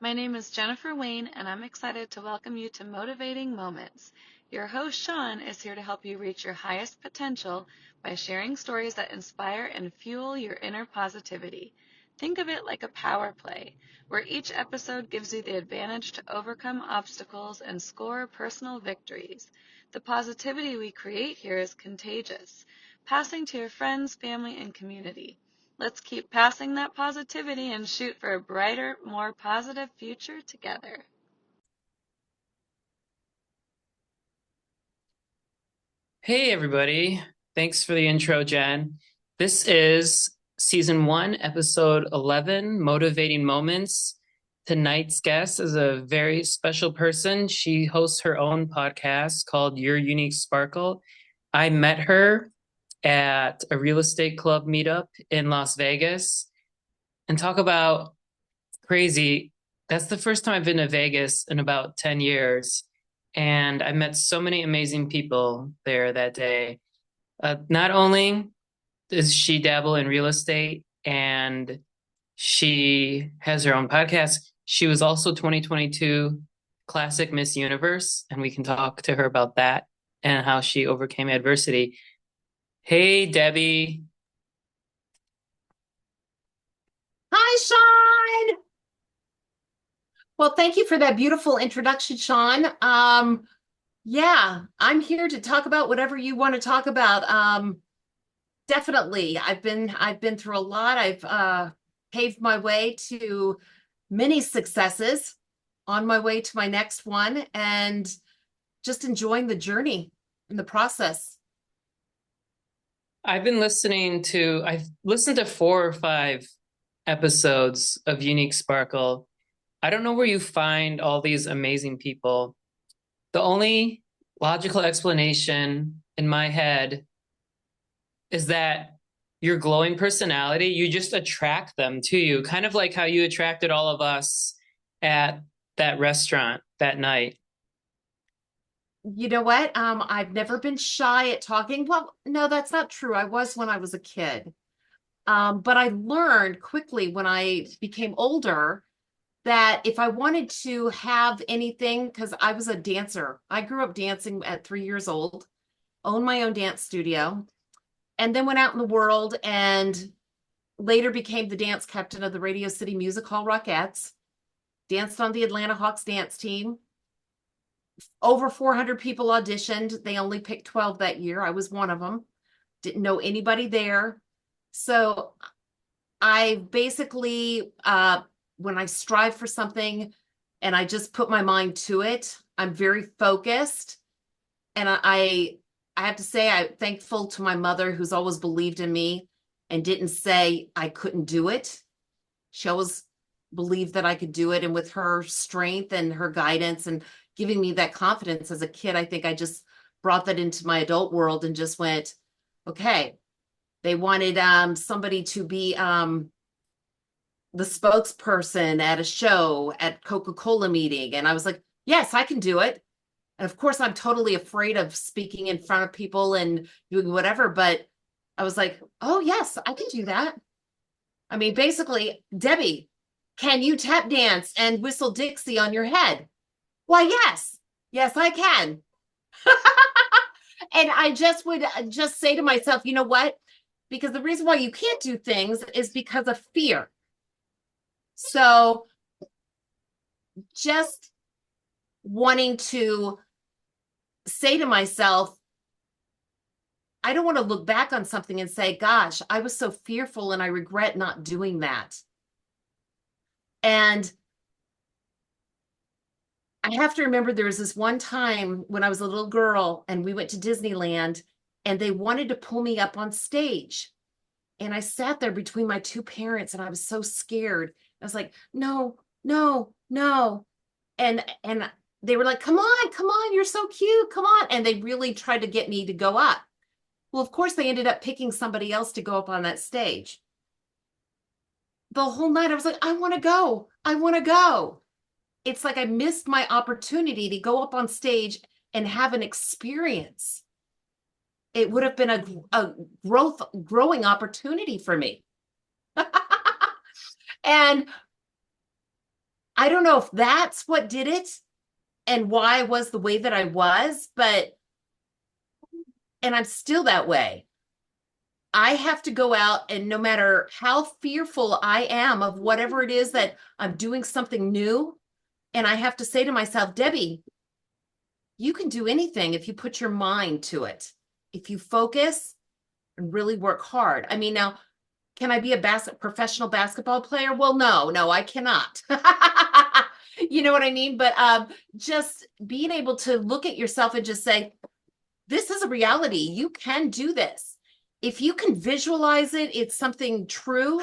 My name is Jennifer Wayne, and I'm excited to welcome you to Motivating Moments. Your host, Sean, is here to help you reach your highest potential by sharing stories that inspire and fuel your inner positivity. Think of it like a power play, where each episode gives you the advantage to overcome obstacles and score personal victories. The positivity we create here is contagious, passing to your friends, family, and community. Let's keep passing that positivity and shoot for a brighter, more positive future together. Hey, everybody. Thanks for the intro, Jen. This is season 1, episode 11, Motivating Moments. Tonight's guest is a very special person. She hosts her own podcast called Your Unique Sparkle. I met her at a real estate club meetup in Las Vegas, and talk about crazy. That's the first time I've been to Vegas in about 10 years. And I met so many amazing people there that day. Not only does she dabble in real estate and she has her own podcast, she was also 2022 Classic Miss Universe. And we can talk to her about that and how she overcame adversity. Hey, Debbie. Hi, Sean. Well, thank you for that beautiful introduction, Sean. Yeah, I'm here to talk about whatever you want to talk about. Definitely. I've been through a lot. I've paved my way to many successes on my way to my next one and just enjoying the journey and the process. I've listened to 4 or 5 episodes of Unique Sparkle. I don't know where you find all these amazing people. The only logical explanation in my head is that your glowing personality, you just attract them to you, kind of like how you attracted all of us at that restaurant that night. You know what? I've never been shy at talking. Well, no, that's not true. I was when I was a kid. But I learned quickly when I became older that if I wanted to have anything, because I was a dancer, I grew up dancing at 3 years old, owned my own dance studio, and then went out in the world and later became the dance captain of the Radio City Music Hall Rockettes, danced on the Atlanta Hawks dance team. Over 400 people auditioned. They only picked 12 that year. I was one of them. Didn't know anybody there. So I basically, when I strive for something and I just put my mind to it, I'm very focused. And I have to say, I'm thankful to my mother who's always believed in me and didn't say I couldn't do it. She always believed that I could do it. And with her strength and her guidance and giving me that confidence as a kid, I think I just brought that into my adult world and just went, okay. They wanted somebody to be the spokesperson at a show at Coca-Cola meeting. And I was like, yes, I can do it. And of course, I'm totally afraid of speaking in front of people and doing whatever. But I was like, oh, yes, I can do that. I mean, basically, Debbie, can you tap dance and whistle Dixie on your head? Why, yes. Yes, I can. And I just would just say to myself, you know what? Because the reason why you can't do things is because of fear. So just wanting to say to myself, I don't want to look back on something and say, gosh, I was so fearful and I regret not doing that. And I have to remember there was this one time when I was a little girl and we went to Disneyland and they wanted to pull me up on stage. And I sat there between my two parents and I was so scared. I was like, no, no, no. And they were like, come on, you're so cute. Come on. And they really tried to get me to go up. Well, of course, they ended up picking somebody else to go up on that stage. The whole night I was like, I want to go. I want to go. It's like I missed my opportunity to go up on stage and have an experience. It would have been a growing opportunity for me. And I don't know if that's what did it and why I was the way that I was, and I'm still that way. I have to go out, and no matter how fearful I am of whatever it is that I'm doing something new, and I have to say to myself, Debbie, you can do anything if you put your mind to it. If you focus and really work hard. I mean, now, can I be a professional basketball player? Well, no, I cannot. You know what I mean? But just being able to look at yourself and just say, this is a reality. You can do this. If you can visualize it, it's something true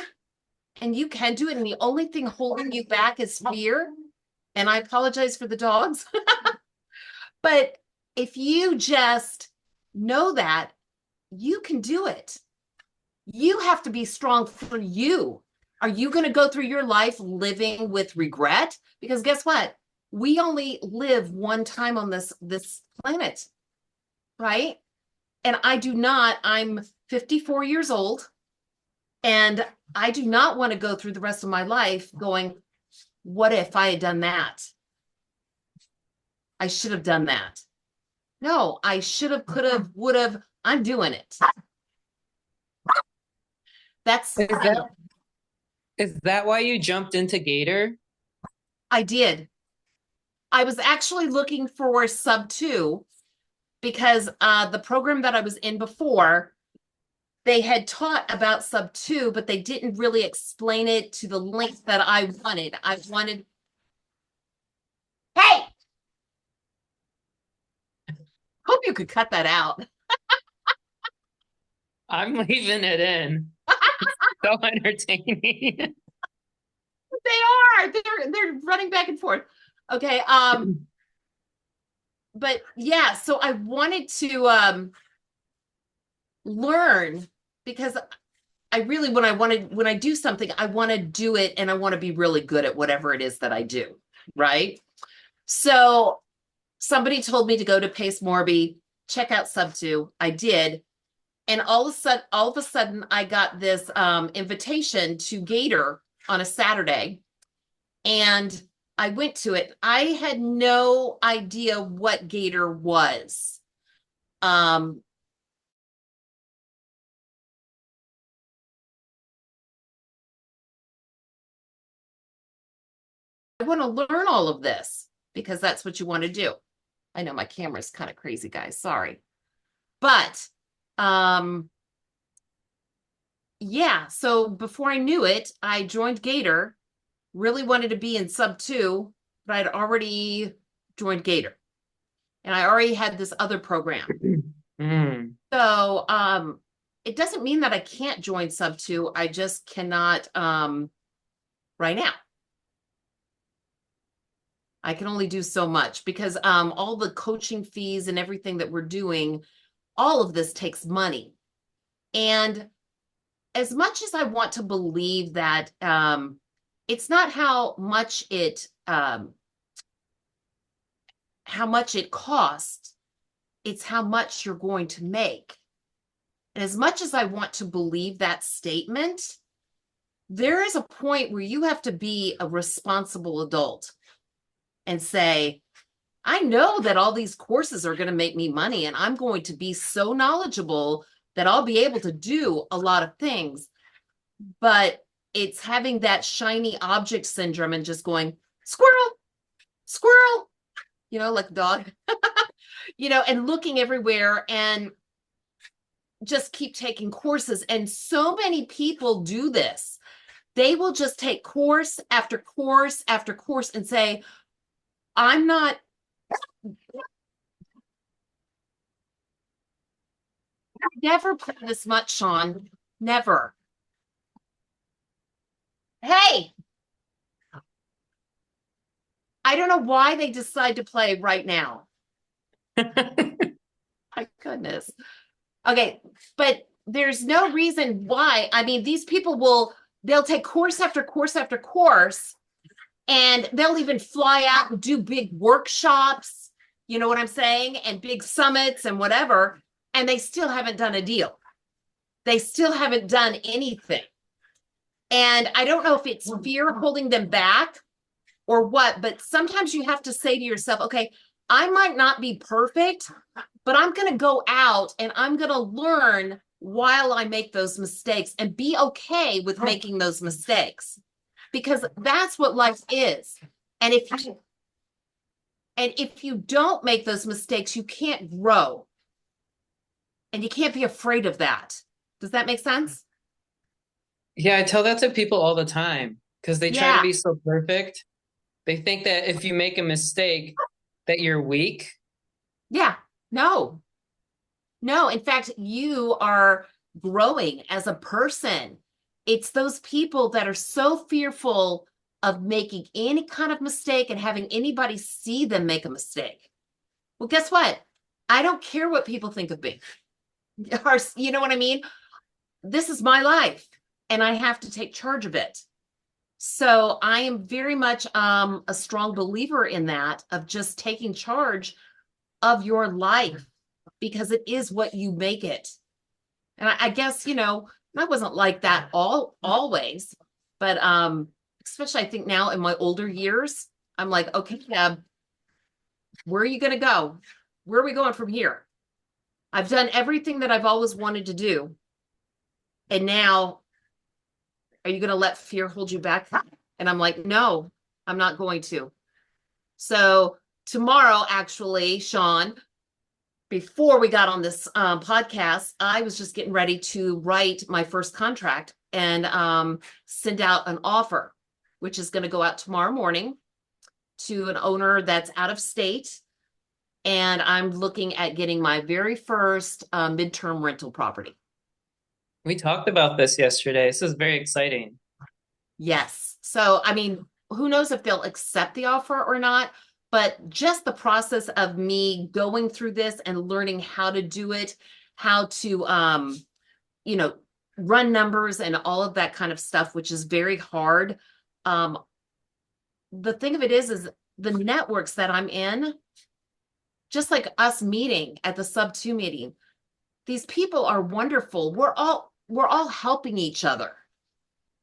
and you can do it. And the only thing holding you back is fear. And I apologize for the dogs. But if you just know that, you can do it. You have to be strong for you. Are you going to go through your life living with regret? Because guess what? We only live one time on this planet, right? And I'm 54 years old, and I do not want to go through the rest of my life going, what if I had done that? I should have done that. No, I should have, could have, would have. I'm doing it. Is that why you jumped into Gator? I did. I was actually looking for sub 2 because the program that I was in before, they had taught about sub 2, but they didn't really explain it to the length that I wanted. Hey! Hope you could cut that out. I'm leaving it in. It's so entertaining. They are. They're running back and forth. Okay. But yeah, so I wanted to learn, because I really, when I do something, I want to do it and I want to be really good at whatever it is that I do. Right. So somebody told me to go to Pace Morby, check out sub 2. I did. And all of a sudden I got this invitation to Gator on a Saturday, and I went to it. I had no idea what Gator was. I want to learn all of this because that's what you want to do. I know my camera's kind of crazy, guys. Sorry. But yeah, so before I knew it, I joined Gator, really wanted to be in sub 2, but I'd already joined Gator. And I already had this other program. So it doesn't mean that I can't join sub 2. I just cannot right now. I can only do so much because all the coaching fees and everything that we're doing, all of this takes money. And as much as I want to believe that it's not how much it costs, it's how much you're going to make. And as much as I want to believe that statement, there is a point where you have to be a responsible adult and say, I know that all these courses are going to make me money, and I'm going to be so knowledgeable that I'll be able to do a lot of things. But it's having that shiny object syndrome and just going, squirrel, squirrel, like a dog, and looking everywhere and just keep taking courses. And so many people do this. They will just take course after course after course and say, I'm not. Never play this much, Sean. Never. Hey, I don't know why they decide to play right now. My goodness. Okay, but there's no reason why. I mean, these people they'll take course after course after course, and they'll even fly out and do big workshops, you know what I'm saying, and big summits and whatever, and they still haven't done a deal. They still haven't done anything. And I don't know if it's fear holding them back, or what, but sometimes you have to say to yourself, okay, I might not be perfect, but I'm going to go out and I'm going to learn while I make those mistakes and be okay with making those mistakes, because that's what life is. And if you don't make those mistakes, you can't grow. And you can't be afraid of that. Does that make sense? Yeah, I tell that to people all the time because they try to Yeah. be so perfect. They think that if you make a mistake, that you're weak. Yeah. No. No. In fact, you are growing as a person. It's those people that are so fearful of making any kind of mistake and having anybody see them make a mistake. Well, guess what? I don't care what people think of me. You know what I mean? This is my life and I have to take charge of it. So I am very much a strong believer in that, of just taking charge of your life, because it is what you make it. And I guess, I wasn't like that always, but especially I think now in my older years, I'm like, okay, Deb, where are you going to go? Where are we going from here? I've done everything that I've always wanted to do. And now, are you going to let fear hold you back? And I'm like, no, I'm not going to. So tomorrow, actually, Sean, before we got on this podcast, I was just getting ready to write my first contract and send out an offer, which is going to go out tomorrow morning to an owner that's out of state. And I'm looking at getting my very first midterm rental property. We talked about this yesterday. This is very exciting. Yes. So, I mean, who knows if they'll accept the offer or not, but just the process of me going through this and learning how to do it, how to, run numbers and all of that kind of stuff, which is very hard. The thing of it is the networks that I'm in, just like us meeting at the sub 2 meeting, these people are wonderful. We're all helping each other,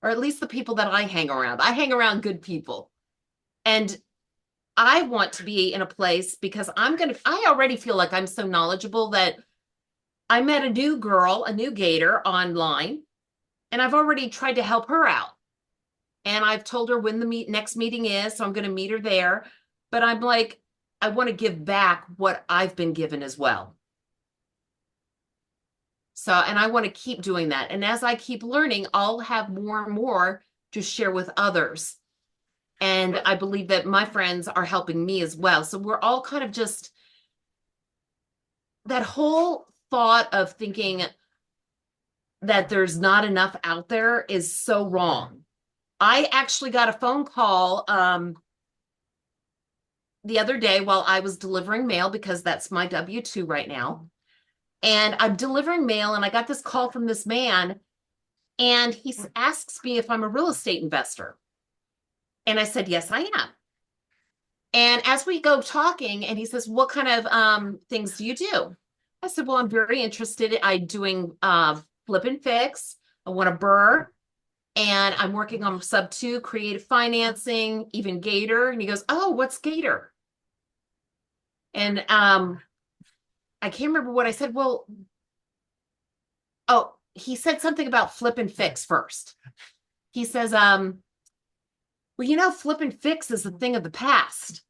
or at least the people that I hang around. I hang around good people. And I want to be in a place, because I already feel like I'm so knowledgeable that I met a new girl, a new gator online, and I've already tried to help her out. And I've told her when the next meeting is, so I'm going to meet her there. But I'm like, I want to give back what I've been given as well. So, and I want to keep doing that. And as I keep learning, I'll have more and more to share with others. And I believe that my friends are helping me as well. So we're all kind of just, that whole thought of thinking that there's not enough out there is so wrong. I actually got a phone call the other day while I was delivering mail, because that's my W-2 right now. And I'm delivering mail, and I got this call from this man, and he asks me if I'm a real estate investor. And I said, yes, I am. And as we go talking, and he says, what kind of things do you do? I said, well, I'm very interested. I'm doing flip and fix. I want a burr. And I'm working on sub 2, creative financing, even Gator. And he goes, oh, what's Gator? And I can't remember what I said. Well, he said something about flip and fix first. He says, well, flip and fix is a thing of the past.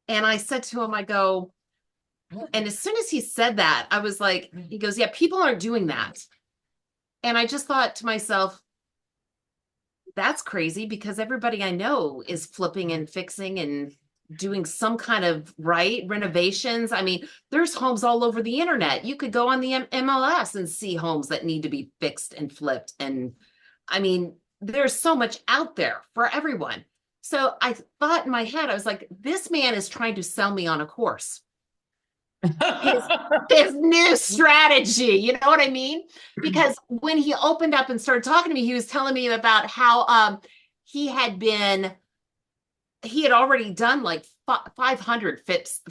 And I said to him, I go, and as soon as he said that, I was like, he goes, yeah, people aren't doing that. And I just thought to myself, that's crazy, because everybody I know is flipping and fixing and doing some kind of renovations. I mean, there's homes all over the internet. You could go on the MLS and see homes that need to be fixed and flipped. And I mean, there's so much out there for everyone. So I thought in my head, I was like, this man is trying to sell me on a course. His new strategy, you know what I mean? Because when he opened up and started talking to me, he was telling me about how he had already done like 500 fix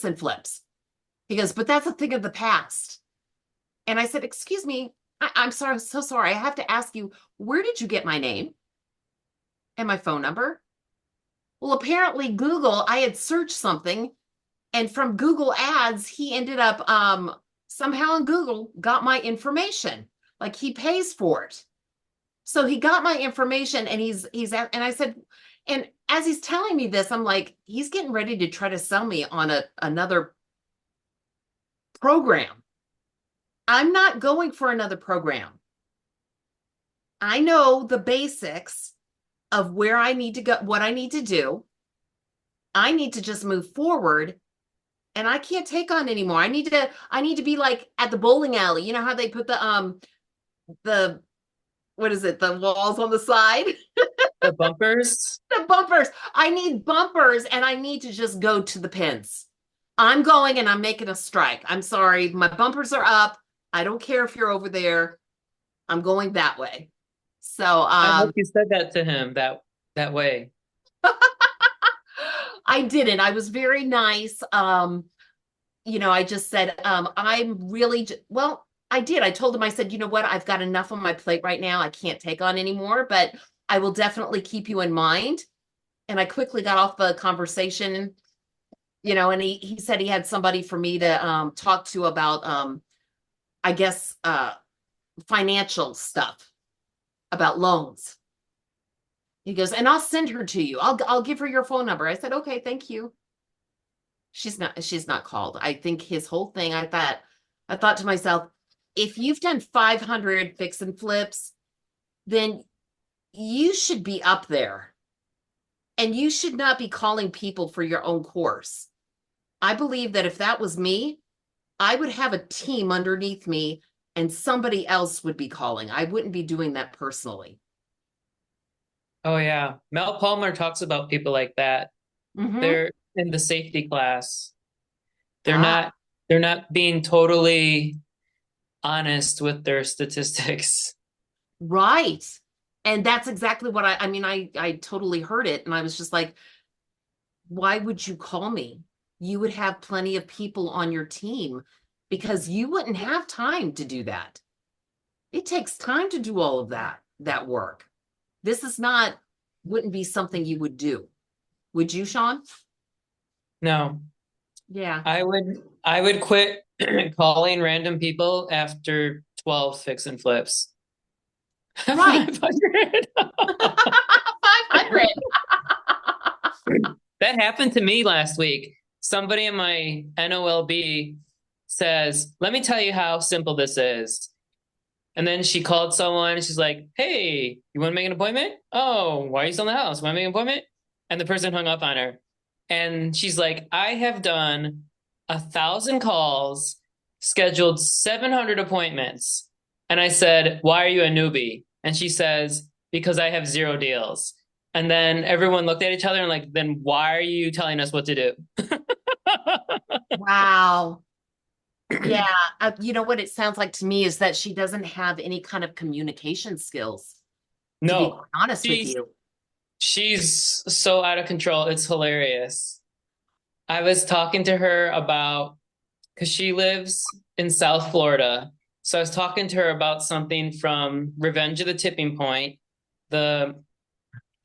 and flips. He goes, but that's a thing of the past. And I said, excuse me, I'm sorry, so sorry. I have to ask you, where did you get my name and my phone number? Well, apparently Google, I had searched something, and from Google Ads, he ended up somehow in Google got my information. Like he pays for it. So he got my information, and and I said, and as he's telling me this, I'm like, he's getting ready to try to sell me on another program. I'm not going for another program. I know the basics of where I need to go, what I need to do. I need to just move forward, and I can't take on anymore. I need to be like at the bowling alley. You know how they put the what is it? The walls on the side? The bumpers. The bumpers. I need bumpers, and I need to just go to the pins. I'm going and I'm making a strike. I'm sorry. My bumpers are up. I don't care if you're over there. I'm going that way. So I hope you said that to him that way. I didn't. I was very nice. I just said, I'm really, well, I did. I told him, I said, you know what? I've got enough on my plate right now. I can't take on anymore, but I will definitely keep you in mind. And I quickly got off the conversation, and he said he had somebody for me to talk to about, I guess, financial stuff about loans. He goes, and I'll send her to you. I'll give her your phone number. I said, okay, thank you. She's not called. I think his whole thing, I thought to myself, if you've done 500 fix and flips, then you should be up there, and you should not be calling people for your own course. I believe that if that was me, I would have a team underneath me, and somebody else would be calling. I wouldn't be doing that personally. Oh yeah. Mel Palmer talks about people like that. Mm-hmm. They're in the safety class. They're Ah. not they're not being totally honest with their statistics. Right. And that's exactly what I mean, I totally heard it, and I was just like, why would you call me? You would have plenty of people on your team, because you wouldn't have time to do that. It takes time to do all of that work. This wouldn't be something you would do. Would you, Sean? No. Yeah. I would quit calling random people after 12 fix and flips. Right. 500. 500. That happened to me last week. Somebody in my NOLB says, let me tell you how simple this is. And then she called someone and she's like, hey, you want to make an appointment? Oh, why are you still in the house? Want to make an appointment? And the person hung up on her. And she's like, I have done 1,000 calls, scheduled 700 appointments. And I said, why are you a newbie? And she says, because I have 0 deals. And then everyone looked at each other and like, then why are you telling us what to do? Wow. Yeah. You know what it sounds like to me is that she doesn't have any kind of communication skills, to be No, honest with you. she's so out of control. It's hilarious. I was talking to her about, because she lives in South Florida. So I was talking to her about something from Revenge of the Tipping Point, the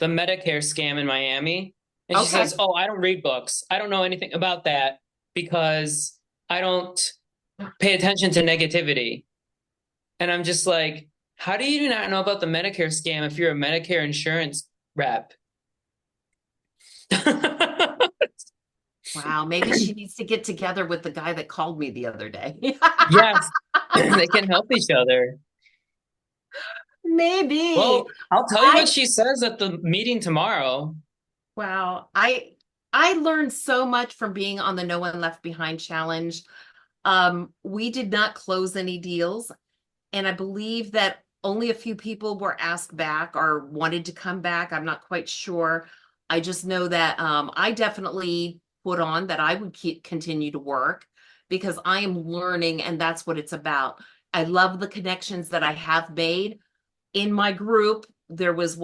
Medicare scam in Miami. And she Okay. says, oh, I don't read books. I don't know anything about that because I don't pay attention to negativity. And I'm just like, how do you not know about the Medicare scam if you're a Medicare insurance rep? Wow. Maybe she needs to get together with the guy that called me the other day. Yes, they can help each other. Maybe. Well, I'll tell you what she says at the meeting tomorrow. Wow. I learned so much from being on the No One Left Behind challenge. We did not close any deals, and I believe that only a few people were asked back or wanted to come back. I'm not quite sure. I just know that I definitely put on that I would continue to work, because I am learning, and that's what it's about. I love the connections that I have made in my group. There was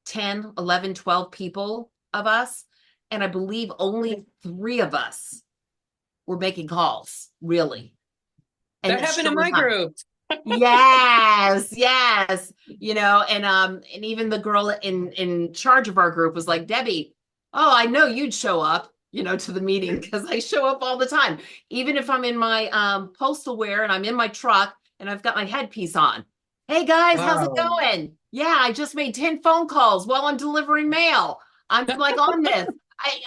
10, 11, 12 people of us, and I believe only 3 of us were making calls, really. And That happened in my group. Yes, yes. And even the girl in charge of our group was like, Debbie, oh, I know you'd show up, to the meeting because I show up all the time. Even if I'm in my postal wear and I'm in my truck and I've got my headpiece on. Hey guys, how's it Wow. going? Yeah, I just made 10 phone calls while I'm delivering mail. I'm like on this.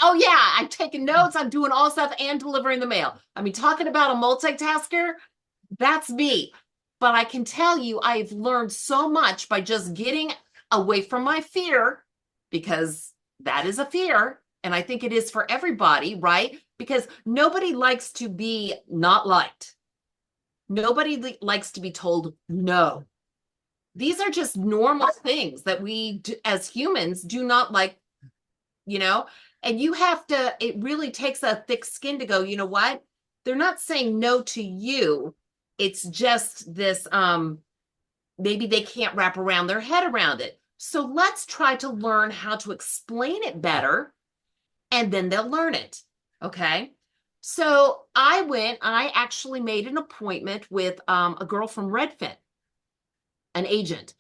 Oh yeah, I'm taking notes, I'm doing all stuff and delivering the mail. I mean, talking about a multitasker, that's me. But I can tell you, I've learned so much by just getting away from my fear, because that is a fear. And I think it is for everybody, right? Because nobody likes to be not liked. Nobody likes to be told no. These are just normal things that we, as humans, do not like, you know? And you have to, it really takes a thick skin to go, you know what? They're not saying no to you. It's just this, maybe they can't wrap around their head around it. So let's try to learn how to explain it better, and then they'll learn it. Okay. So I actually made an appointment with a girl from Redfin, an agent.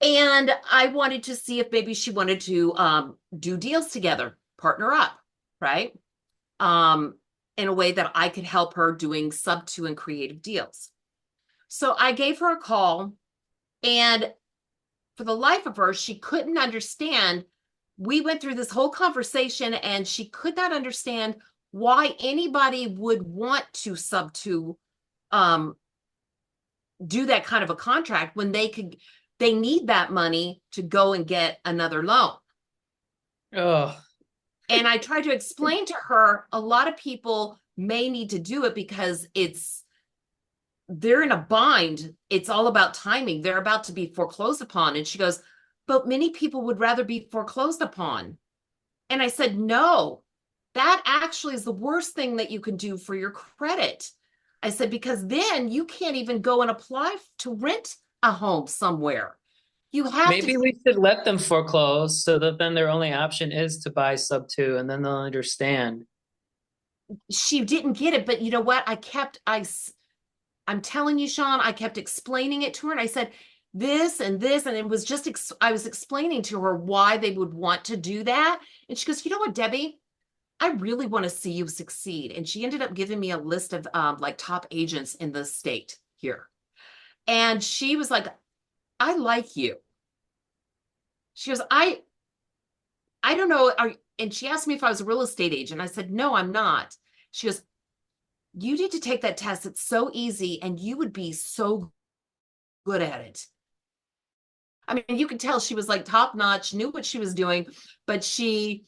And I wanted to see if maybe she wanted to do deals together, partner up, right? Um, in a way that I could help her doing sub two and creative deals. So I gave her a call, and for the life of her, she couldn't understand. We went through this whole conversation and she could not understand why anybody would want to sub to do that kind of a contract when they need that money to go and get another loan. Oh, And I tried to explain to her, a lot of people may need to do it because they're in a bind. It's all about timing. They're about to be foreclosed upon. And she goes, but many people would rather be foreclosed upon. And I said, no, that actually is the worst thing that you can do for your credit. I said, because then you can't even go and apply to rent a home somewhere. You have to. maybe we should let them foreclose so that then their only option is to buy sub two, and then they'll understand. She didn't get it, but you know what? I'm telling you, Sean, I kept explaining it to her, and I said this and this, and it was just I was explaining to her why they would want to do that. And she goes, you know what, Debbie? I really want to see you succeed. And she ended up giving me a list of like top agents in the state here. And she was like, I like you. She goes, I don't know. And she asked me if I was a real estate agent. I said, no, I'm not. She goes, you need to take that test. It's so easy and you would be so good at it. I mean, you could tell she was like top notch, knew what she was doing, but she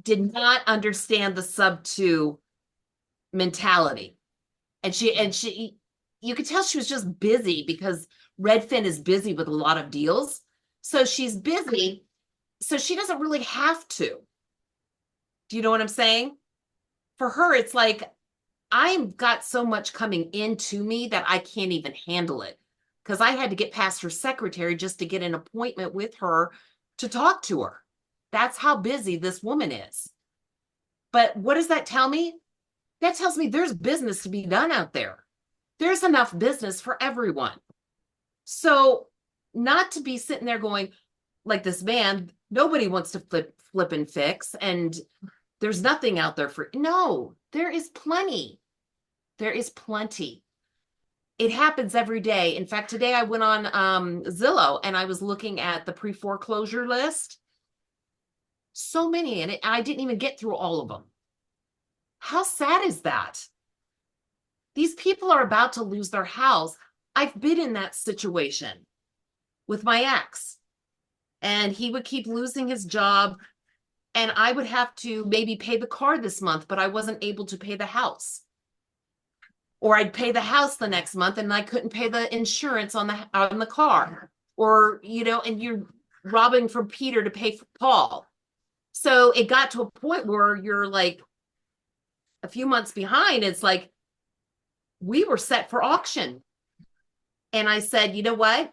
did not understand the sub two mentality. And you could tell she was just busy because Redfin is busy with a lot of deals. So she's busy. So she doesn't really have to. Do you know what I'm saying? For her, it's like, I've got so much coming into me that I can't even handle it, because I had to get past her secretary just to get an appointment with her to talk to her. That's how busy this woman is. But what does that tell me? That tells me there's business to be done out there. There's enough business for everyone. So not to be sitting there going like this man, nobody wants to flip and fix, and there's nothing out there for. No, there is plenty. There is plenty. It happens every day. In fact, today I went on Zillow and I was looking at the pre-foreclosure list. So many, and I didn't even get through all of them. How sad is that? These people are about to lose their house. I've been in that situation with my ex, and he would keep losing his job, and I would have to maybe pay the car this month, but I wasn't able to pay the house. Or I'd pay the house the next month and I couldn't pay the insurance on the car. Or, and you're robbing from Peter to pay for Paul. So it got to a point where you're like a few months behind. It's like, we were set for auction. And I said, you know what?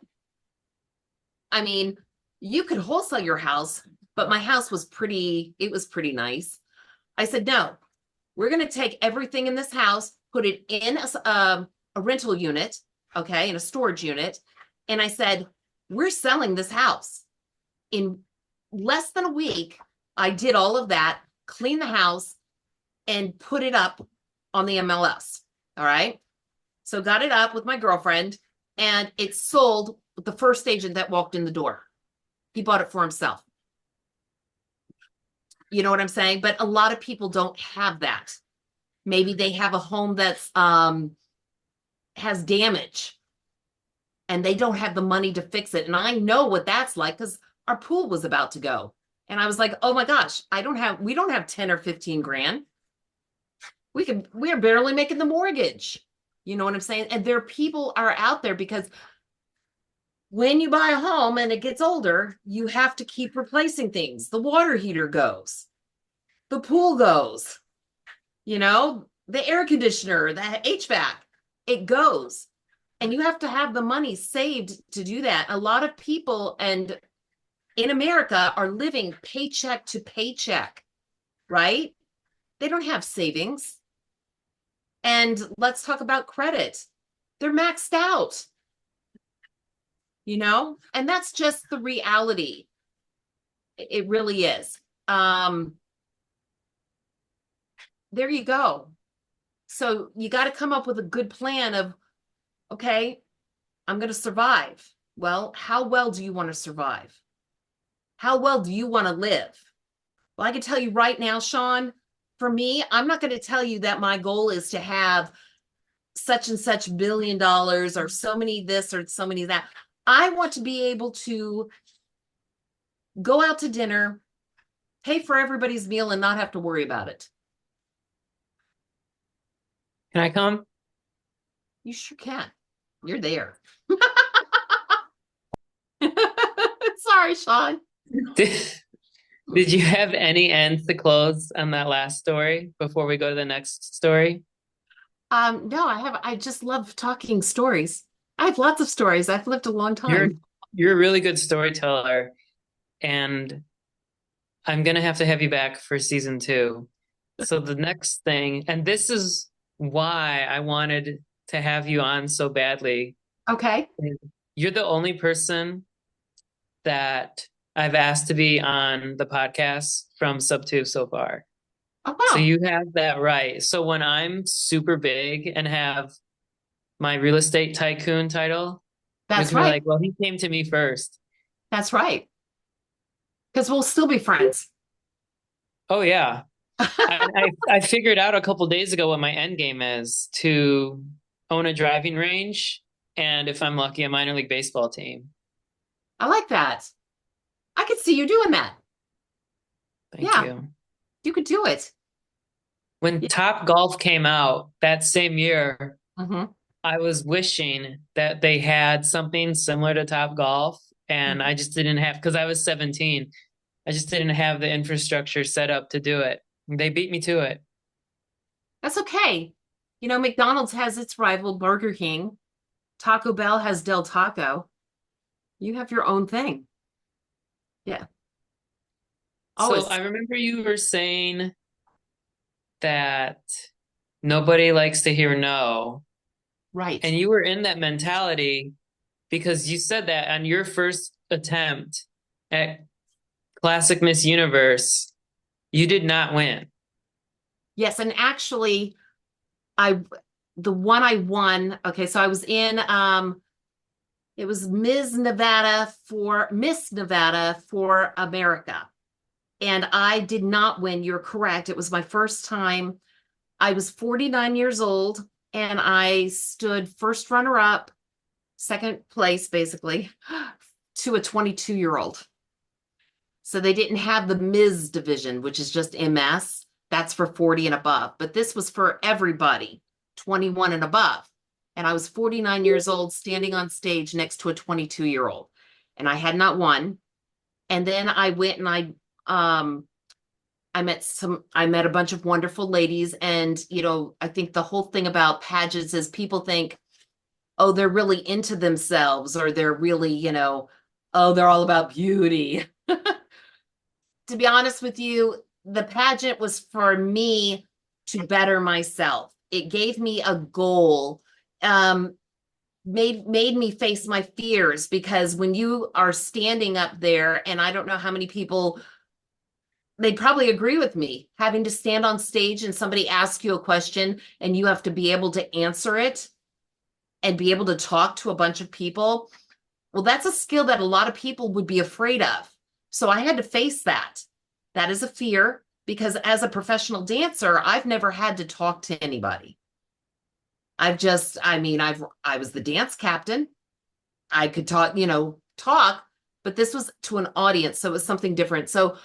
I mean, you could wholesale your house, but my house was pretty nice. I said, no, we're going to take everything in this house, put it in a rental unit, okay, in a storage unit. And I said, we're selling this house. In less than a week, I did all of that, clean the house, and put it up on the MLS. All right. So got it up with my girlfriend, and it sold with the first agent that walked in the door. He bought it for himself. You know what I'm saying? But a lot of people don't have that. Maybe they have a home that's has damage and they don't have the money to fix it. And I know what that's like because our pool was about to go. And I was like, oh my gosh, we don't have 10 or 15 grand. We are barely making the mortgage. You know what I'm saying? And people are out there because when you buy a home and it gets older, you have to keep replacing things. The water heater goes, the pool goes, the air conditioner, the HVAC, it goes. And you have to have the money saved to do that. A lot of people in America are living paycheck to paycheck, right? They don't have savings. And let's talk about credit. They're maxed out, and that's just the reality. It really is. There you go. So you got to come up with a good plan of, okay, I'm going to survive. Well, how well do you want to survive? How well do you want to live? Well, I can tell you right now, Sean, for me, I'm not going to tell you that my goal is to have such and such $1 billion or so many this or so many that. I want to be able to go out to dinner, pay for everybody's meal, and not have to worry about it. Can I come? You sure can. You're there. Sorry, Sean. Did you have any ends to close on that last story before we go to the next story? No, I just love talking stories. I have lots of stories. I've lived a long time. You're a really good storyteller, and I'm gonna have to have you back for season 2. So the next thing, and this is why I wanted to have you on so badly. Okay. You're the only person that I've asked to be on the podcast from Sub 2 so far. Oh, wow. So you have that right. So when I'm super big and have my real estate tycoon title, that's you can right. be like, well, he came to me first. That's right. Because we'll still be friends. Oh, yeah. I figured out a couple days ago what my end game is: to own a driving range, and if I'm lucky, a minor league baseball team. I like that. I could see you doing that. Thank you. You could do it. When Top Golf came out that same year, Mm-hmm. I was wishing that they had something similar to Top Golf, and I just didn't have, because I was 17. I just didn't have the infrastructure set up to do it. They beat me to it. That's okay. McDonald's has its rival Burger King. Taco Bell has Del Taco. You have your own thing. Yeah. Always. So I remember you were saying that nobody likes to hear no. Right. And you were in that mentality because you said that on your first attempt at Classic Miss Universe, you did not win. Yes, and actually, the one I won. Okay, so I was in it was Miss Nevada for America, and I did not win. You're correct. It was my first time. I was 49 years old, and I stood first runner-up, second place, basically, to a 22-year-old. So they didn't have the Ms. division, which is just MS. That's for 40 and above. But this was for everybody, 21 and above. And I was 49 years old, standing on stage next to a 22-year-old. And I had not won. And then I went and I met a bunch of wonderful ladies. And, I think the whole thing about pageants is people think, oh, they're really into themselves, or they're really, oh, they're all about beauty. To be honest with you, the pageant was for me to better myself. It gave me a goal. made me face my fears, because when you are standing up there, and I don't know how many people, they probably agree with me, having to stand on stage and somebody asks you a question and you have to be able to answer it and be able to talk to a bunch of people. Well, that's a skill that a lot of people would be afraid of. So I had to face that. That is a fear, because as a professional dancer, I've never had to talk to anybody. I was the dance captain. I could talk, but this was to an audience. So it was something different. So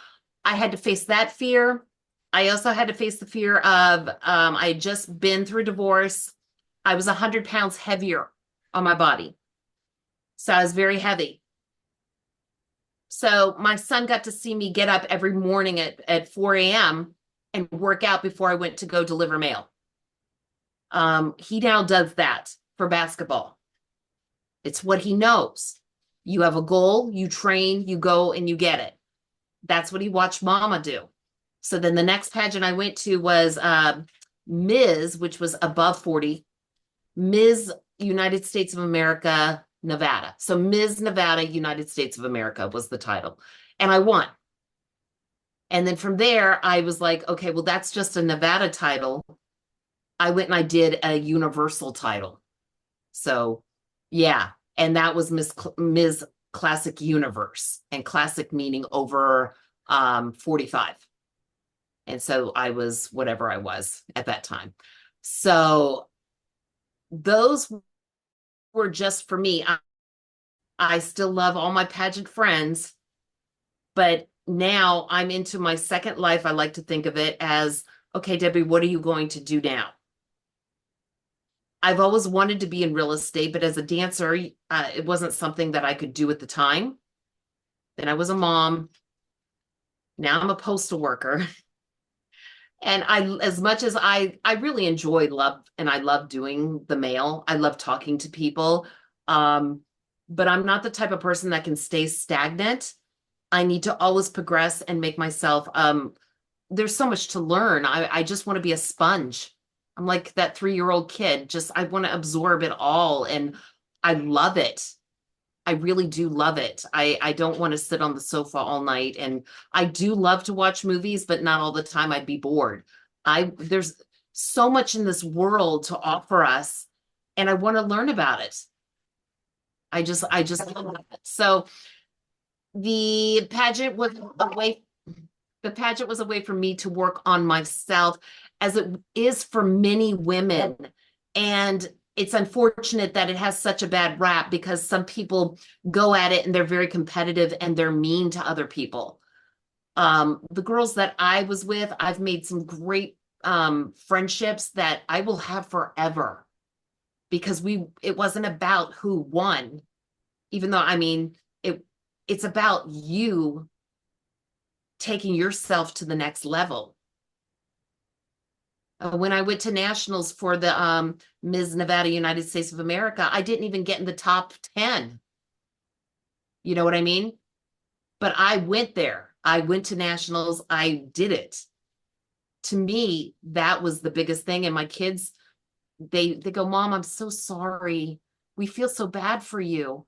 I had to face that fear. I also had to face the fear of, I had just been through a divorce. I was 100 pounds heavier on my body. So I was very heavy. So my son got to see me get up every morning at 4 a.m. and work out before I went to go deliver mail. He now does that for basketball. It's what he knows. You have a goal, you train, you go and you get it. That's what he watched mama do. So then the next pageant I went to was Ms., which was above 40, Ms. United States of America, Nevada. So Ms. Nevada, United States of America was the title. And I won. And then from there, I was like, okay, well, that's just a Nevada title. I went and I did a universal title. So yeah. And that was Ms. Classic Universe, and classic meaning over 45. And so I was whatever I was at that time. So those were just for me. I still love all my pageant friends, but now I'm into my second life. I like to think of it as, okay, Debbie, what are you going to do now? I've always wanted to be in real estate, but as a dancer, it wasn't something that I could do at the time. Then I was a mom. Now I'm a postal worker. And as much as I really I love doing the mail. I love talking to people. But I'm not the type of person that can stay stagnant. I need to always progress and make myself, there's so much to learn. I just want to be a sponge. I'm like that 3-year-old kid. I want to absorb it all. And I love it. I really do love it. I don't want to sit on the sofa all night. And I do love to watch movies, but not all the time. I'd be bored. There's so much in this world to offer us, and I want to learn about it. I just love it. So the pageant was a way for me to work on myself, as it is for many women. And it's unfortunate that it has such a bad rap, because some people go at it and they're very competitive and they're mean to other people. The girls that I was with, I've made some great friendships that I will have forever, because it wasn't about who won, even though, it's about you taking yourself to the next level. When I went to nationals for the Ms. Nevada, United States of America, I didn't even get in the top 10. You know what I mean? But I went there. I went to nationals. I did it. To me, that was the biggest thing. And my kids, they go, Mom, I'm so sorry. We feel so bad for you.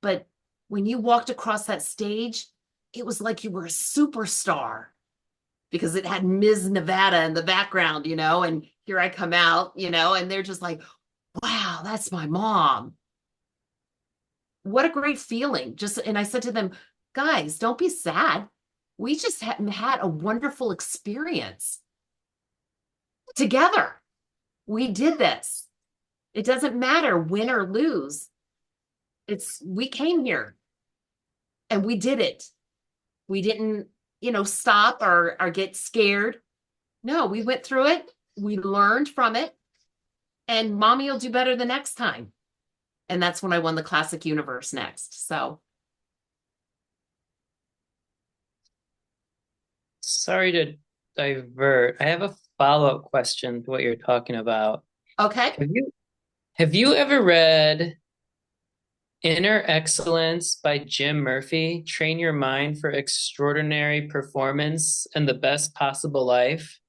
But when you walked across that stage, it was like you were a superstar, because it had Ms. Nevada in the background, and here I come out, and they're just like, wow, that's my mom. What a great feeling. And I said to them, guys, don't be sad. We just had a wonderful experience together. We did this. It doesn't matter win or lose. We came here and we did it. We didn't, stop or get scared. No, we went through it. We learned from it, and mommy will do better the next time. And that's when I won the Classic Universe next. So. Sorry to divert. I have a follow-up question to what you're talking about. Okay. Have you ever read Inner Excellence by Jim Murphy? Train Your Mind for Extraordinary Performance and the Best Possible Life?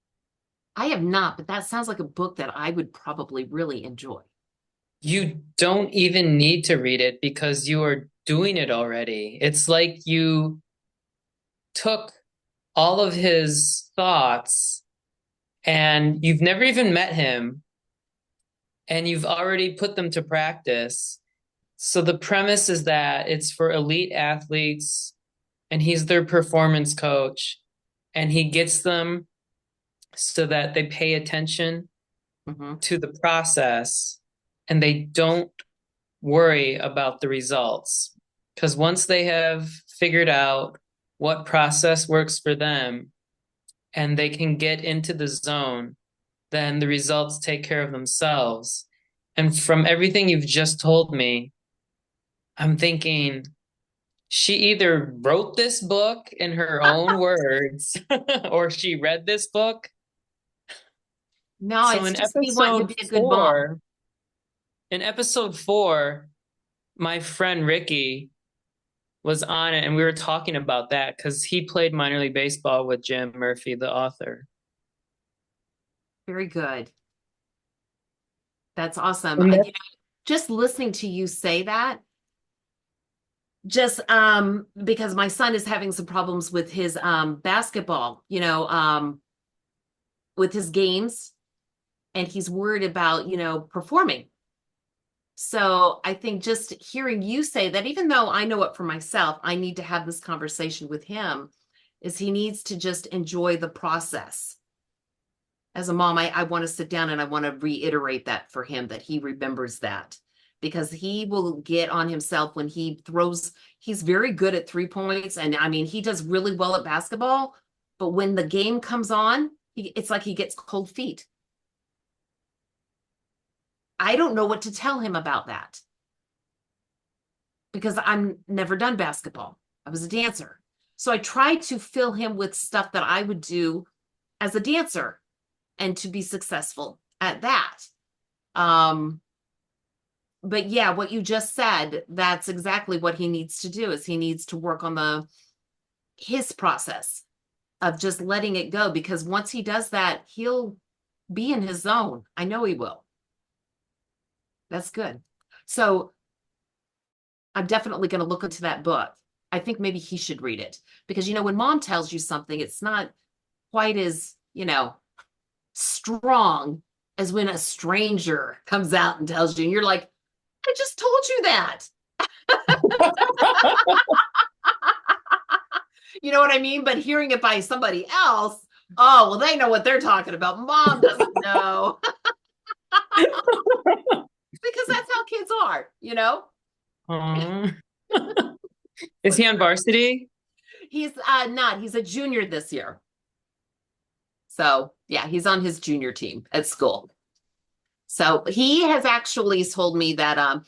I have not, but that sounds like a book that I would probably really enjoy. You don't even need to read it because you are doing it already. It's like you took all of his thoughts and you've never even met him and you've already put them to practice. So the premise is that it's for elite athletes and he's their performance coach and he gets them so that they pay attention Hmm. to the process and they don't worry about the results. Because once they have figured out what process works for them and they can get into the zone, then the results take care of themselves. And from everything you've just told me, I'm thinking she either wrote this book in her own words or she read this book. No, So it's in just me wanting to episode be a good mom. four, in episode four, my friend Ricky was on it and we were talking about that because he played minor league baseball with Jim Murphy, the author. Very good. That's awesome. And that, Just listening to you say that, just because my son is having some problems with his basketball, with his games, and he's worried about, performing. So I think just hearing you say that, even though I know it for myself, I need to have this conversation with him, is he needs to just enjoy the process. As a mom, I want to sit down and I want to reiterate that for him, that he remembers that, because he will get on himself when he throws. He's very good at 3 points. And I mean, he does really well at basketball, but when the game comes on, it's like he gets cold feet. I don't know what to tell him about that because I'm never done basketball. I was a dancer. So I try to fill him with stuff that I would do as a dancer and to be successful at that. Um, but yeah, what you just said, that's exactly what he needs to do, is he needs to work on his process of just letting it go, because once he does that, he'll be in his zone. I know he will. That's good. So I'm definitely going to look into that book. I think maybe he should read it, because when mom tells you something, it's not quite as, strong as when a stranger comes out and tells you, and you're like, I just told you that. You know what I mean? But hearing it by somebody else, oh, well, they know what they're talking about. Mom doesn't know. Because that's how kids are. Is he on varsity? He's not, he's a junior this year. So yeah, he's on his junior team at school. So he has actually told me that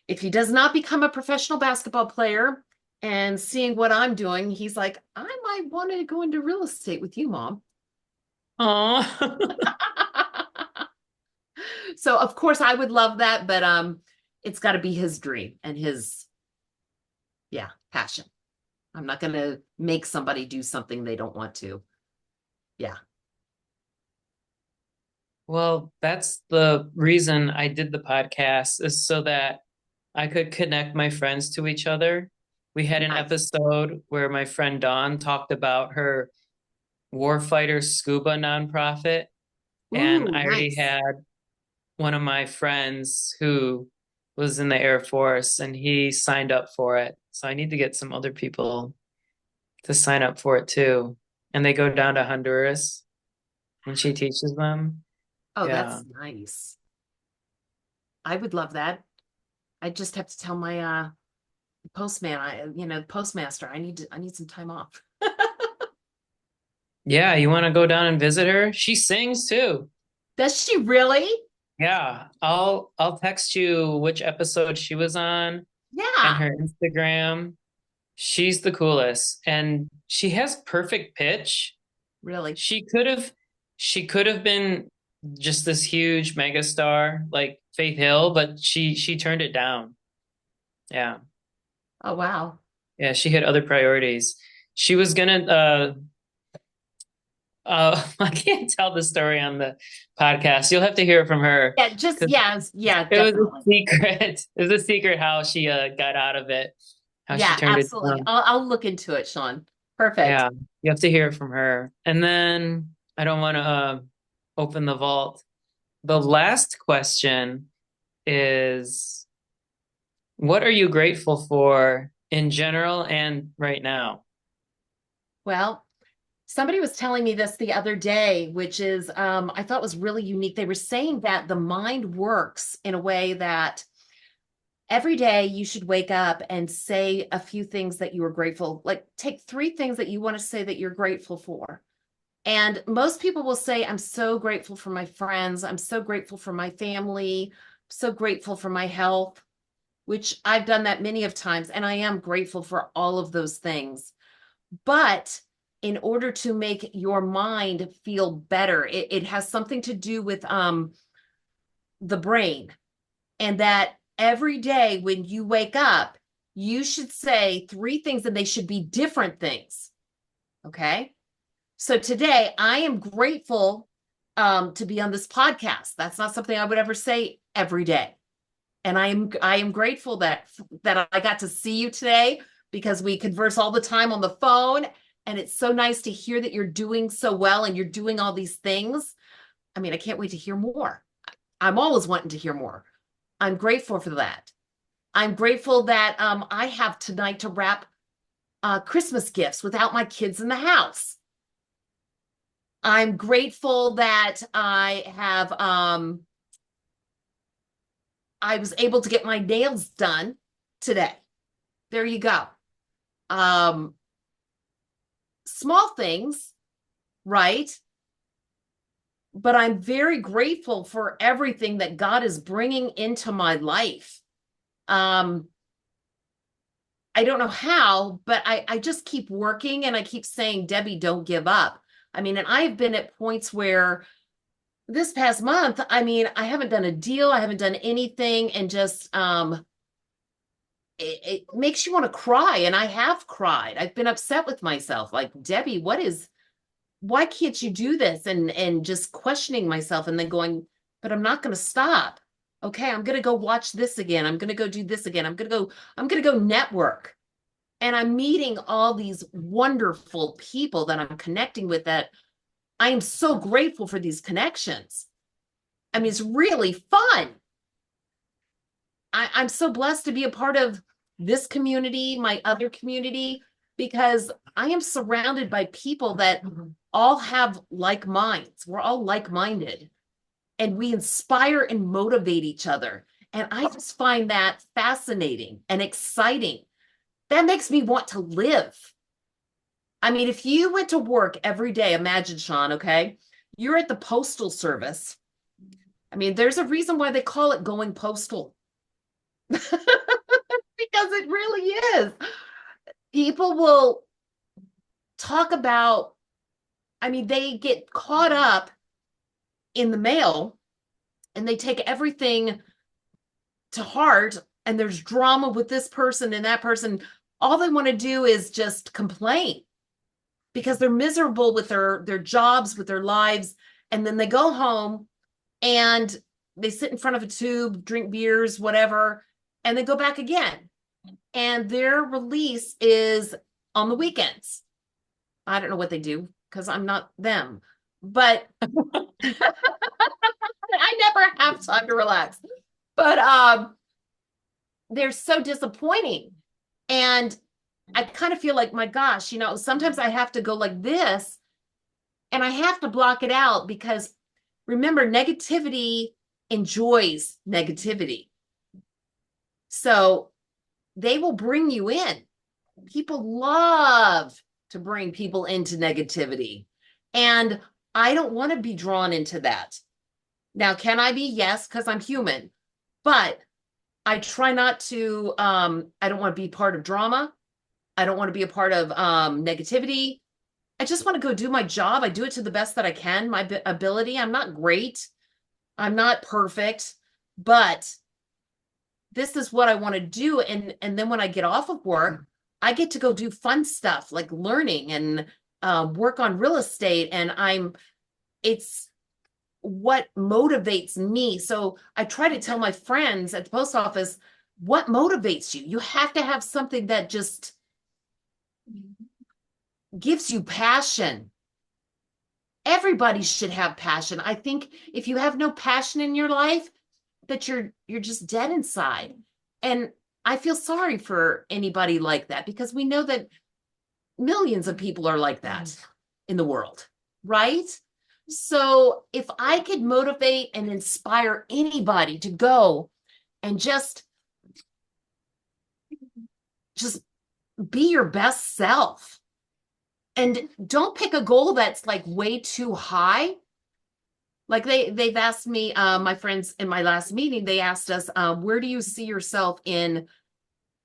if he does not become a professional basketball player, and seeing what I'm doing, he's like, I might want to go into real estate with you, Mom. Oh. So of course I would love that, but it's got to be his dream and his, yeah, passion. I'm not going to make somebody do something they don't want to. Yeah. Well, that's the reason I did the podcast, is so that I could connect my friends to each other. We had an Nice. episode where my friend Dawn talked about her Warfighter Scuba nonprofit, and Ooh, I already nice. had one of my friends who was in the Air Force and he signed up for it. So I need to get some other people to sign up for it too. And they go down to Honduras and she teaches them. Oh, Yeah. that's nice. I would love that. I just have to tell my postmaster, I need some time off. Yeah, you want to go down and visit her? She sings too. Does she really? Yeah, I'll text you which episode she was on and Yeah, her Instagram. She's the coolest and she has perfect pitch. really. She could have she could have been just this huge megastar like Faith Hill, but she turned it down. Yeah. Oh, wow. Yeah, she had other priorities. She was gonna I can't tell the story on the podcast. You'll have to hear it from her Yeah, just because yeah, it was a definitely. secret. It was a secret how she got out of it, how she Yeah, turned it absolutely. down. I'll look into it, Sean. Perfect. Yeah, you have to hear it from her. And then I don't want to open the vault. The last question is, what are you grateful for in general and right now? Well, somebody was telling me this the other day, which is I thought was really unique. They were saying that the mind works in a way that every day you should wake up and say a few things that you are grateful, like take three things that you want to say that you're grateful for. And most people will say, I'm so grateful for my friends. I'm so grateful for my family. So grateful for my health, which I've done that many of times. And I am grateful for all of those things. But in order to make your mind feel better, it has something to do with the brain. And that every day when you wake up, you should say three things and they should be different things. Okay. So today I am grateful to be on this podcast. That's not something I would ever say every day. And I am grateful that I got to see you today because we converse all the time on the phone. And it's so nice to hear that you're doing so well and you're doing all these things. I mean, I can't wait to hear more. I'm always wanting to hear more. I'm grateful for that. I'm grateful that I have tonight to wrap Christmas gifts without my kids in the house. I'm grateful that I was able to get my nails done today. There you go. Um, Small things, right? But I'm very grateful for everything that God is bringing into my life. Um, I don't know how, but I just keep working and I keep saying, Debbie, don't give up. I mean, and I've been at points where this past month, I mean, I haven't done a deal, I haven't done anything, and just it makes you want to cry. And I have cried. I've been upset with myself. Like, Debbie, why can't you do this? And just questioning myself and then going, but I'm not going to stop. Okay, I'm going to go watch this again. I'm going to go do this again. I'm going to go network. And I'm meeting all these wonderful people that I'm connecting with that I am so grateful for these connections. I mean, it's really fun. I'm so blessed to be a part of this community, my other community, because I am surrounded by people that all have like minds. We're all like-minded and we inspire and motivate each other. And I just find that fascinating and exciting. That makes me want to live. I mean, if you went to work every day, imagine, Sean, okay? You're at the postal service. I mean, there's a reason why they call it going postal. Because it really is. People will talk about, I mean, they get caught up in the mail and they take everything to heart, and there's drama with this person and that person. All they want to do is just complain because they're miserable with their jobs, with their lives. And then they go home and they sit in front of a tube, drink beers, whatever, and they go back again. And their release is on the weekends. I don't know what they do because I'm not them, but I never have time to relax. But they're so disappointing. And I kind of feel like, my gosh, sometimes I have to go like this and I have to block it out because remember, negativity enjoys negativity. So they will bring you in. People love to bring people into negativity. And I don't want to be drawn into that. Now, can I be? Yes, because I'm human. But I try not to, I don't want to be part of drama. I don't want to be a part of negativity. I just want to go do my job. I do it to the best that I can, my ability. I'm not great. I'm not perfect, but this is what I want to do. And then when I get off of work, I get to go do fun stuff like learning and work on real estate, and it's what motivates me. So I try to tell my friends at the post office, what motivates you? You have to have something that just gives you passion. Everybody should have passion. I think if you have no passion in your life, that you're just dead inside. And I feel sorry for anybody like that, because we know that millions of people are like that in the world, right? So if I could motivate and inspire anybody to go and just be your best self, and don't pick a goal that's like way too high. Like they've asked me, my friends in my last meeting, they asked us, where do you see yourself in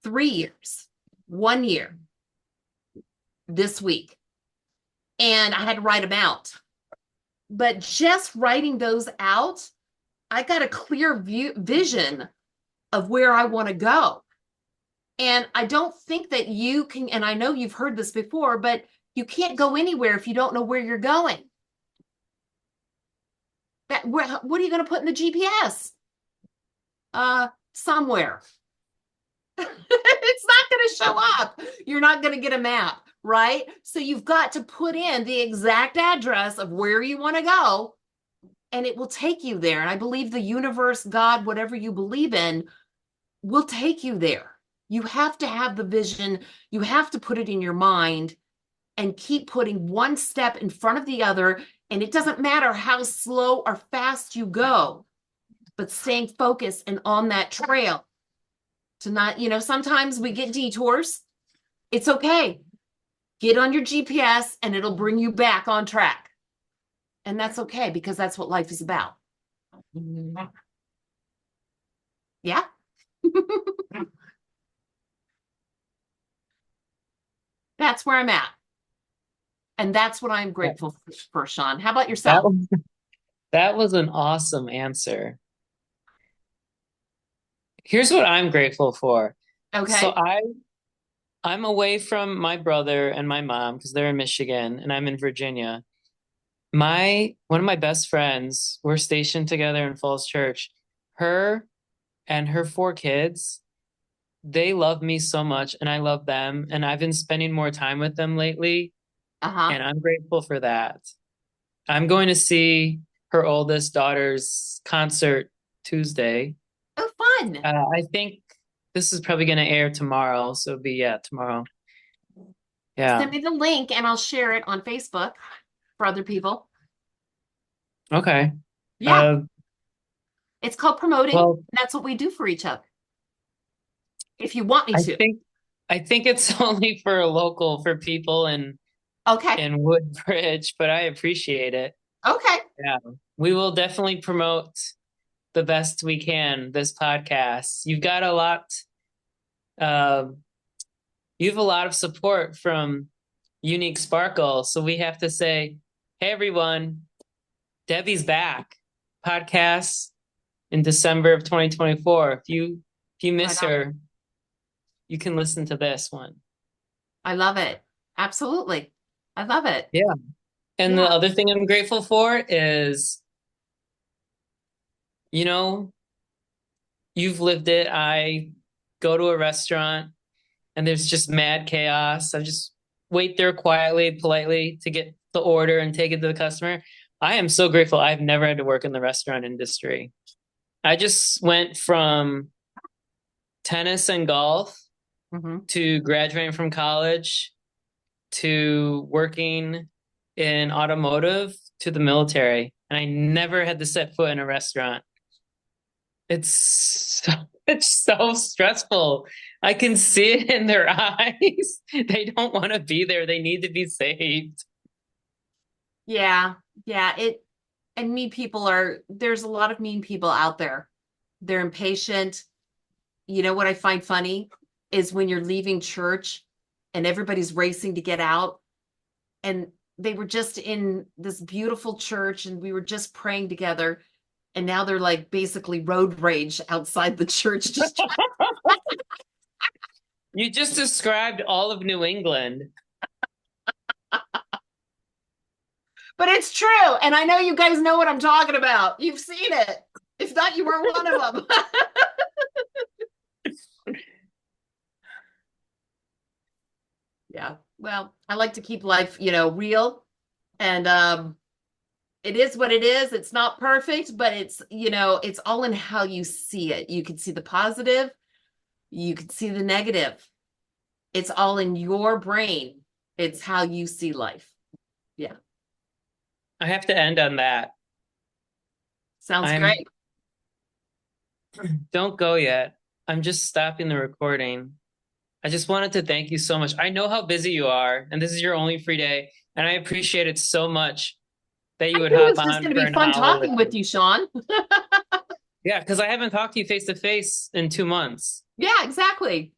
3 years, 1 year, this week? And I had to write them out. But just writing those out, I got a clear vision of where I want to go. And I don't think that you can, and I know you've heard this before, but you can't go anywhere if you don't know where you're going. What are you going to put in the GPS? Somewhere. It's not going to show up. You're not going to get a map, right? So you've got to put in the exact address of where you want to go, and it will take you there. And I believe the universe, God, whatever you believe in, will take you there. You have to have the vision. You have to put it in your mind and keep putting one step in front of the other. And it doesn't matter how slow or fast you go, but staying focused and on that trail. To not, sometimes we get detours. It's okay. Get on your GPS and it'll bring you back on track. And that's okay, because that's what life is about. Yeah. That's where I'm at. And that's what I'm grateful for, Sean. How about yourself? That was an awesome answer. Here's what I'm grateful for. Okay. So I'm away from my brother and my mom because they're in Michigan and I'm in Virginia. One of my best friends, we're stationed together in Falls Church. Her and her 4 kids, they love me so much and I love them. And I've been spending more time with them lately. And I'm grateful for that. I'm going to see her oldest daughter's concert Tuesday. Oh, fun. I think this is probably going to air tomorrow. So it'll be, tomorrow. Yeah. Send me the link and I'll share it on Facebook for other people. Okay. Yeah. It's called promoting. Well, that's what we do for each other. If you want me to. I think it's only for people in Woodbridge, but I appreciate it. Okay. Yeah. We will definitely promote the best we can this podcast. You've got a lot you have a lot of support from Unique Sparkle. So we have to say, hey everyone, Debbie's back. Podcast in December of 2024. If you miss her, you can listen to this one. I love it. Absolutely. I love it. Yeah. And the other thing I'm grateful for is, you've lived it. I go to a restaurant and there's just mad chaos. I just wait there quietly, politely to get the order and take it to the customer. I am so grateful I've never had to work in the restaurant industry. I just went from tennis and golf to graduating from college to working in automotive to the military. And I never had to set foot in a restaurant. It's so stressful. I can see it in their eyes. They don't want to be there. They need to be saved. Yeah. And there's a lot of mean people out there. They're impatient. You know what I find funny is when you're leaving church and everybody's racing to get out, and they were just in this beautiful church and we were just praying together. And now they're like basically road rage outside the church. You just described all of New England. But it's true. And I know you guys know what I'm talking about. You've seen it. If not, you were one of them. Yeah. Well, I like to keep life, real. And it is what it is. It's not perfect, but it's all in how you see it. You can see the positive, you can see the negative. It's all in your brain. It's how you see life. Yeah. I have to end on that. Sounds I'm great. Don't go yet. I'm just stopping the recording. I just wanted to thank you so much. I know how busy you are, and this is your only free day, and I appreciate it so much that you I would knew it hop was just on going to for be an fun hour talking with with me. you, Sean. Yeah, because I haven't talked to you face to face in 2 months. Yeah, exactly.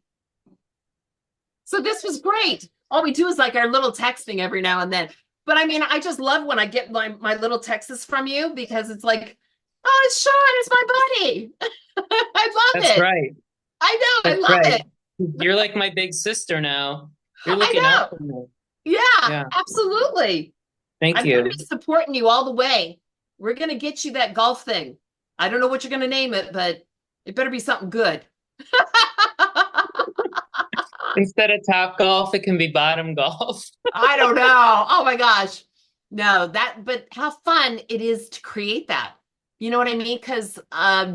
So this was great. All we do is like our little texting every now and then. But I mean, I just love when I get my little texts from you because it's like, oh, it's Sean, it's my buddy. I love That's it. right. I know, I That's love right. it. You're like my big sister now. You're I looking out know. for me. Yeah, Yeah. absolutely. Thank I'm going to you. be supporting you all the way. We're going to get you that golf thing. I don't know what you're going to name it, but it better be something good. Instead of top golf, it can be bottom golf. I don't know. Oh my gosh. No, but how fun it is to create that. You know what I mean? Because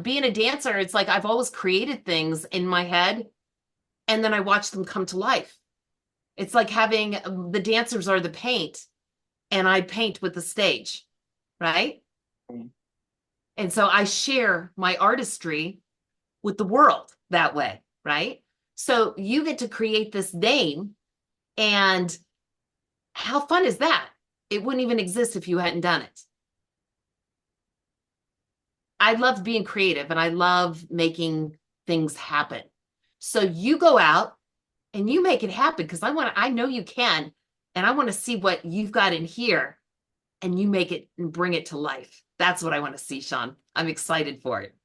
being a dancer, it's like I've always created things in my head and then I watch them come to life. It's like having the dancers are the paint and I paint with the stage, right? And so I share my artistry with the world that way, right? So you get to create this name, and how fun is that? It wouldn't even exist if you hadn't done it. I love being creative and I love making things happen. So you go out and you make it happen because I know you can, and I want to see what you've got in here and you make it and bring it to life. That's what I want to see, Sean. I'm excited for it.